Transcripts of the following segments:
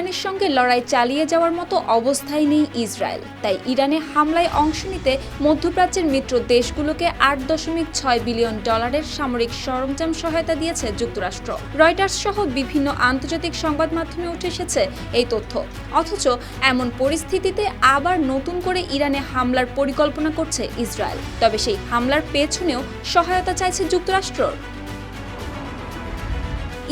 ইরানের সঙ্গে লড়াই চালিয়ে যাওয়ার মতো অবস্থায় নেই ইসরায়েল। তাই ইরানে হামলায় অংশ নিতে মধ্যপ্রাচ্যের মিত্র দেশগুলোকে $8.6 বিলিয়ন সামরিক সরঞ্জাম সহায়তা দিয়েছে যুক্তরাষ্ট্র। রয়টার্স সহ বিভিন্ন আন্তর্জাতিক সংবাদ মাধ্যমে উঠে এসেছে এই তথ্য। অথচ এমন পরিস্থিতিতে আবার নতুন করে ইরানে হামলার পরিকল্পনা করছে ইসরায়েল। তবে সেই হামলার পেছনেও সহায়তা চাইছে যুক্তরাষ্ট্র।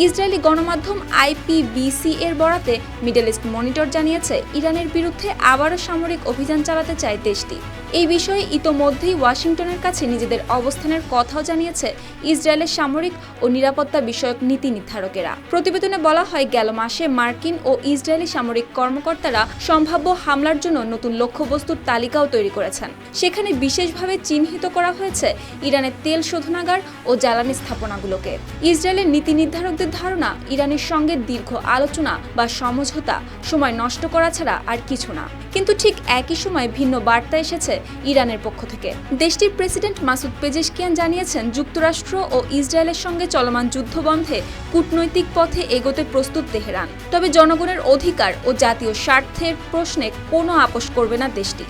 ইসরায়েলি গণমাধ্যম IPBC এর বরাতে মিডল ইস্ট মনিটর জানিয়েছে, ইরানের বিরুদ্ধে আবারও সামরিক অভিযান চালাতে চায় দেশটি। এই বিষয়ে ইতোমধ্যেই ওয়াশিংটনের কাছে নিজেদের অবস্থানের কথাও জানিয়েছে ইসরায়েলের সামরিক ও নিরাপত্তা বিষয়ক নীতি নির্ধারকেরা। প্রতিবেদনে বলা হয়, গেল মাসে মার্কিন ও ইসরায়েলি সামরিক কর্মকর্তারা সম্ভাব্য হামলার জন্য নতুন লক্ষ্যবস্তুর তালিকাও তৈরি করেছেন। সেখানে বিশেষভাবে চিহ্নিত করা হয়েছে ইরানের তেল শোধনাগার ও জ্বালানি স্থাপনাগুলোকে। ইসরায়েলের নীতি নির্ধারকদের ধারণা, ইরানের সঙ্গে দীর্ঘ আলোচনা বা সমঝোতা সময় নষ্ট করা ছাড়া আর কিছু না। কিন্তু ঠিক একই সময় ভিন্ন বার্তা এসেছে ইরানের পক্ষ থেকে। দেশটির প্রেসিডেন্ট মাসুদ পেজেশকিয়ান জানিয়েছেন, যুক্তরাষ্ট্র ও ইসরায়েলের সঙ্গে চলমান যুদ্ধ বন্ধে কূটনৈতিক পথে এগোতে প্রস্তুত তেহরান। তবে জনগণের অধিকার ও জাতীয় স্বার্থের প্রশ্নে কোনো আপোষ করবে না দেশটি।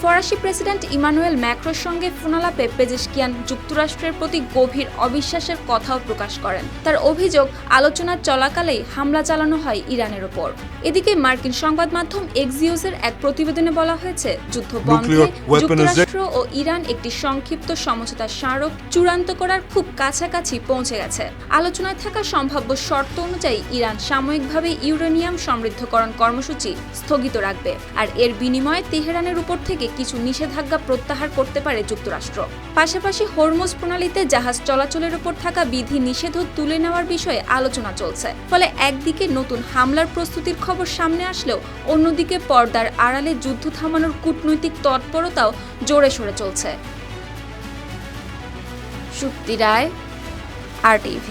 ফরাসি প্রেসিডেন্ট ইমানুয়েল ম্যাক্রোর সঙ্গে ফোনালাপে পেজেশকিয়ান যুক্তরাষ্ট্রের প্রতি গভীর অবিশ্বাসের কথাও প্রকাশ করেন। তার অভিযোগ, আলোচনার চলাকালেই হামলা চালানো হয় ইরানের ওপর। এদিকে মার্কিন সংবাদ মাধ্যম এক্সিওসের এক প্রতিবেদনে বলা হয়েছে, যুদ্ধ বন্ধে যুক্তরাষ্ট্র ও ইরান একটি সংক্ষিপ্ত সমঝোতা স্মারক চূড়ান্ত করার খুব কাছাকাছি পৌঁছে গেছে। আলোচনায় থাকা সম্ভাব্য শর্ত অনুযায়ী ইরান সাময়িকভাবে ইউরেনিয়াম সমৃদ্ধকরণ কর্মসূচি স্থগিত রাখবে, আর এর বিনিময়ে তেহরানের উপর থেকে কিছু নিষেধাজ্ঞা প্রত্যাহার করতে পারে যুক্তরাষ্ট্র। পাশাপাশি হরমুজ প্রণালীতে জাহাজ চলাচলের উপর থাকা বিধি নিষেধও তুলে নেওয়ার বিষয়ে আলোচনা চলছে। ফলে একদিকে নতুন হামলার প্রস্তুতির খবর সামনে আসলেও অন্যদিকে পর্দার আড়ালে যুদ্ধ থামানোর কূটনৈতিক তৎপরতাও জোরে সোরে চলছে। শুক্তি রায়, RTV।